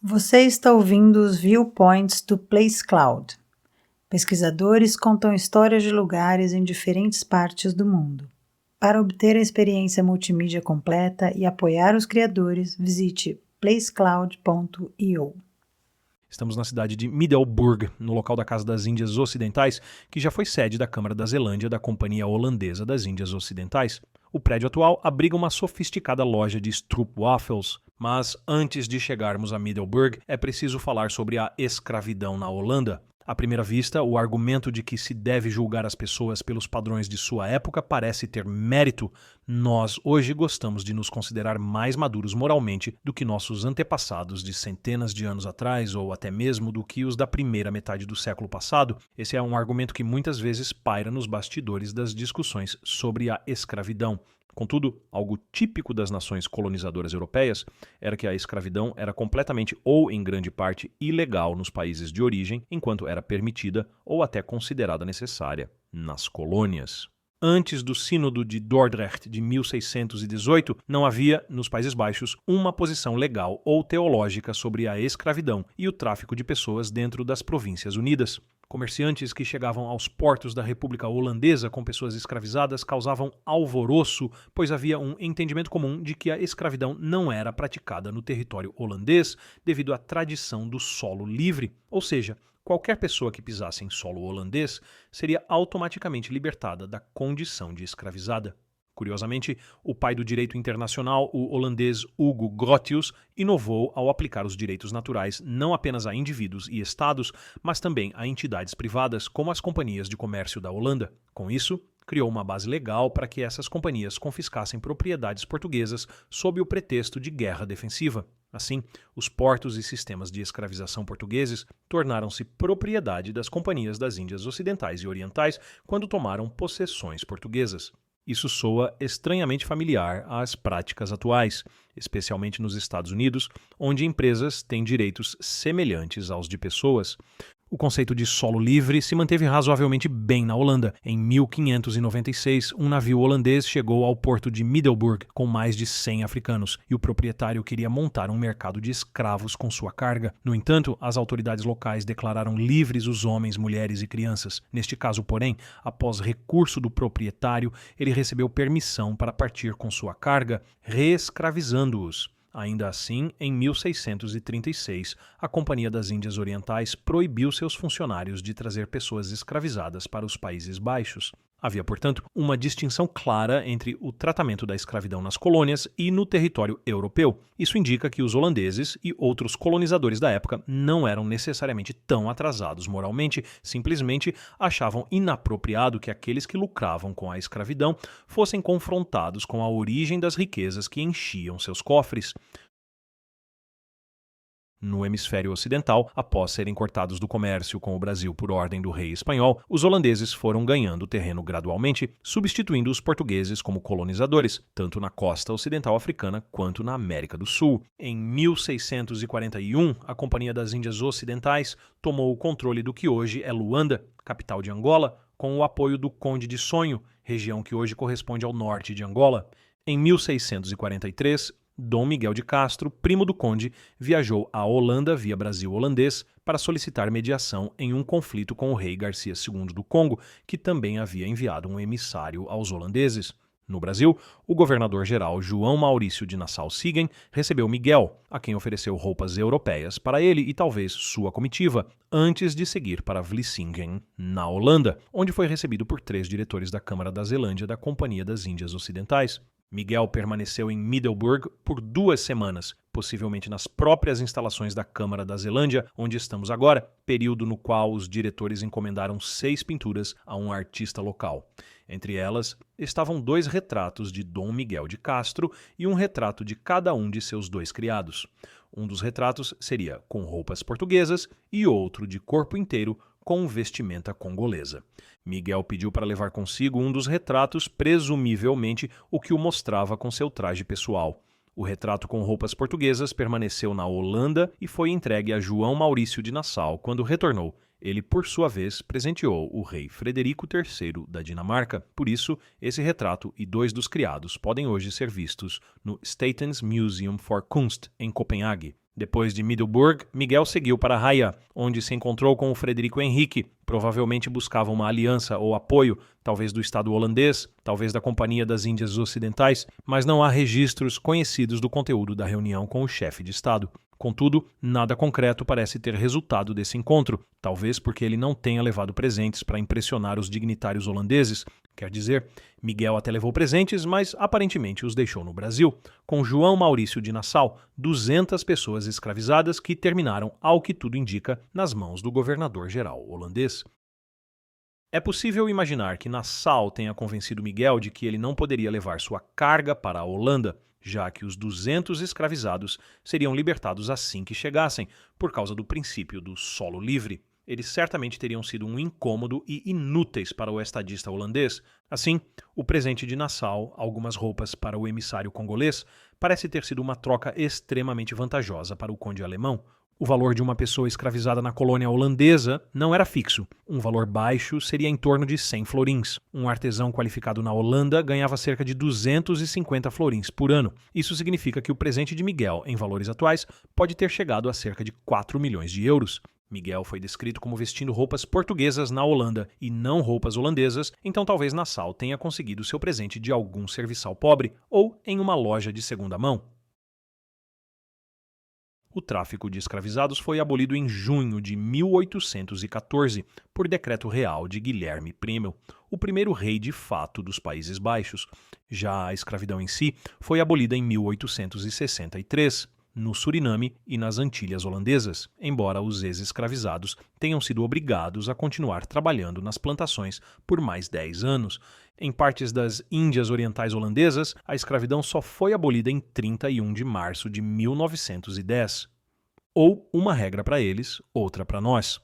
Você está ouvindo os Viewpoints do Place Cloud. Pesquisadores contam histórias de lugares em diferentes partes do mundo. Para obter a experiência multimídia completa e apoiar os criadores, visite placecloud.io. Estamos na cidade de Middelburg, no local da Casa das Índias Ocidentais, que já foi sede da Câmara da Zelândia da Companhia Holandesa das Índias Ocidentais. O prédio atual abriga uma sofisticada loja de stroopwafels, mas antes de chegarmos a Middelburg, é preciso falar sobre a escravidão na Holanda. À primeira vista, o argumento de que se deve julgar as pessoas pelos padrões de sua época parece ter mérito. Nós, hoje, gostamos de nos considerar mais maduros moralmente do que nossos antepassados de centenas de anos atrás, ou até mesmo do que os da primeira metade do século passado. Esse é um argumento que muitas vezes paira nos bastidores das discussões sobre a escravidão. Contudo, algo típico das nações colonizadoras europeias era que a escravidão era completamente ou em grande parte ilegal nos países de origem, enquanto era permitida ou até considerada necessária nas colônias. Antes do Sínodo de Dordrecht de 1618, não havia, nos Países Baixos, uma posição legal ou teológica sobre a escravidão e o tráfico de pessoas dentro das Províncias Unidas. Comerciantes que chegavam aos portos da República Holandesa com pessoas escravizadas causavam alvoroço, pois havia um entendimento comum de que a escravidão não era praticada no território holandês devido à tradição do solo livre, ou seja, qualquer pessoa que pisasse em solo holandês seria automaticamente libertada da condição de escravizada. Curiosamente, o pai do direito internacional, o holandês Hugo Grotius, inovou ao aplicar os direitos naturais não apenas a indivíduos e estados, mas também a entidades privadas, como as companhias de comércio da Holanda. Com isso, criou uma base legal para que essas companhias confiscassem propriedades portuguesas sob o pretexto de guerra defensiva. Assim, os portos e sistemas de escravização portugueses tornaram-se propriedade das companhias das Índias Ocidentais e Orientais quando tomaram possessões portuguesas. Isso soa estranhamente familiar às práticas atuais, especialmente nos Estados Unidos, onde empresas têm direitos semelhantes aos de pessoas. O conceito de solo livre se manteve razoavelmente bem na Holanda. Em 1596, um navio holandês chegou ao porto de Middelburg com mais de 100 africanos, e o proprietário queria montar um mercado de escravos com sua carga. No entanto, as autoridades locais declararam livres os homens, mulheres e crianças. Neste caso, porém, após recurso do proprietário, ele recebeu permissão para partir com sua carga, reescravizando-os. Ainda assim, em 1636, a Companhia das Índias Orientais proibiu seus funcionários de trazer pessoas escravizadas para os Países Baixos. Havia, portanto, uma distinção clara entre o tratamento da escravidão nas colônias e no território europeu. Isso indica que os holandeses e outros colonizadores da época não eram necessariamente tão atrasados moralmente, simplesmente achavam inapropriado que aqueles que lucravam com a escravidão fossem confrontados com a origem das riquezas que enchiam seus cofres. No hemisfério ocidental, após serem cortados do comércio com o Brasil por ordem do rei espanhol, os holandeses foram ganhando terreno gradualmente, substituindo os portugueses como colonizadores, tanto na costa ocidental africana quanto na América do Sul. Em 1641, a Companhia das Índias Ocidentais tomou o controle do que hoje é Luanda, capital de Angola, com o apoio do Conde de Sonho, região que hoje corresponde ao norte de Angola. Em 1643, Dom Miguel de Castro, primo do conde, viajou à Holanda via Brasil holandês para solicitar mediação em um conflito com o rei Garcia II do Congo, que também havia enviado um emissário aos holandeses. No Brasil, o governador-geral João Maurício de Nassau-Siegen recebeu Miguel, a quem ofereceu roupas europeias para ele e talvez sua comitiva, antes de seguir para Vlissingen, na Holanda, onde foi recebido por 3 diretores da Câmara da Zelândia da Companhia das Índias Ocidentais. Miguel permaneceu em Middelburg por 2 semanas, possivelmente nas próprias instalações da Câmara da Zelândia, onde estamos agora, período no qual os diretores encomendaram 6 pinturas a um artista local. Entre elas estavam 2 retratos de Dom Miguel de Castro e um retrato de cada um de seus 2 criados. Um dos retratos seria com roupas portuguesas e outro de corpo inteiro com vestimenta congolesa. Miguel pediu para levar consigo um dos retratos, presumivelmente o que o mostrava com seu traje pessoal. O retrato com roupas portuguesas permaneceu na Holanda e foi entregue a João Maurício de Nassau quando retornou. Ele, por sua vez, presenteou o rei Frederico III da Dinamarca. Por isso, esse retrato e 2 dos criados podem hoje ser vistos no Statens Museum for Kunst, em Copenhague. Depois de Middelburg, Miguel seguiu para Raia, onde se encontrou com o Frederico Henrique. Provavelmente buscava uma aliança ou apoio, talvez do Estado holandês, talvez da Companhia das Índias Ocidentais, mas não há registros conhecidos do conteúdo da reunião com o chefe de Estado. Contudo, nada concreto parece ter resultado desse encontro, talvez porque ele não tenha levado presentes para impressionar os dignitários holandeses. Quer dizer, Miguel até levou presentes, mas aparentemente os deixou no Brasil, com João Maurício de Nassau, 200 pessoas escravizadas que terminaram, ao que tudo indica, nas mãos do governador-geral holandês. É possível imaginar que Nassau tenha convencido Miguel de que ele não poderia levar sua carga para a Holanda, já que os 200 escravizados seriam libertados assim que chegassem, por causa do princípio do solo livre. Eles certamente teriam sido um incômodo e inúteis para o estadista holandês. Assim, o presente de Nassau, algumas roupas para o emissário congolês, parece ter sido uma troca extremamente vantajosa para o conde alemão. O valor de uma pessoa escravizada na colônia holandesa não era fixo. Um valor baixo seria em torno de 100 florins. Um artesão qualificado na Holanda ganhava cerca de 250 florins por ano. Isso significa que o presente de Miguel, em valores atuais, pode ter chegado a cerca de 4 milhões de euros. Miguel foi descrito como vestindo roupas portuguesas na Holanda e não roupas holandesas, então talvez Nassau tenha conseguido seu presente de algum serviçal pobre ou em uma loja de segunda mão. O tráfico de escravizados foi abolido em junho de 1814 por decreto real de Guilherme I, o primeiro rei de fato dos Países Baixos. Já a escravidão em si foi abolida em 1863, no Suriname e nas Antilhas Holandesas, embora os ex-escravizados tenham sido obrigados a continuar trabalhando nas plantações por mais 10 anos. Em partes das Índias Orientais Holandesas, a escravidão só foi abolida em 31 de março de 1910. Ou uma regra para eles, outra para nós.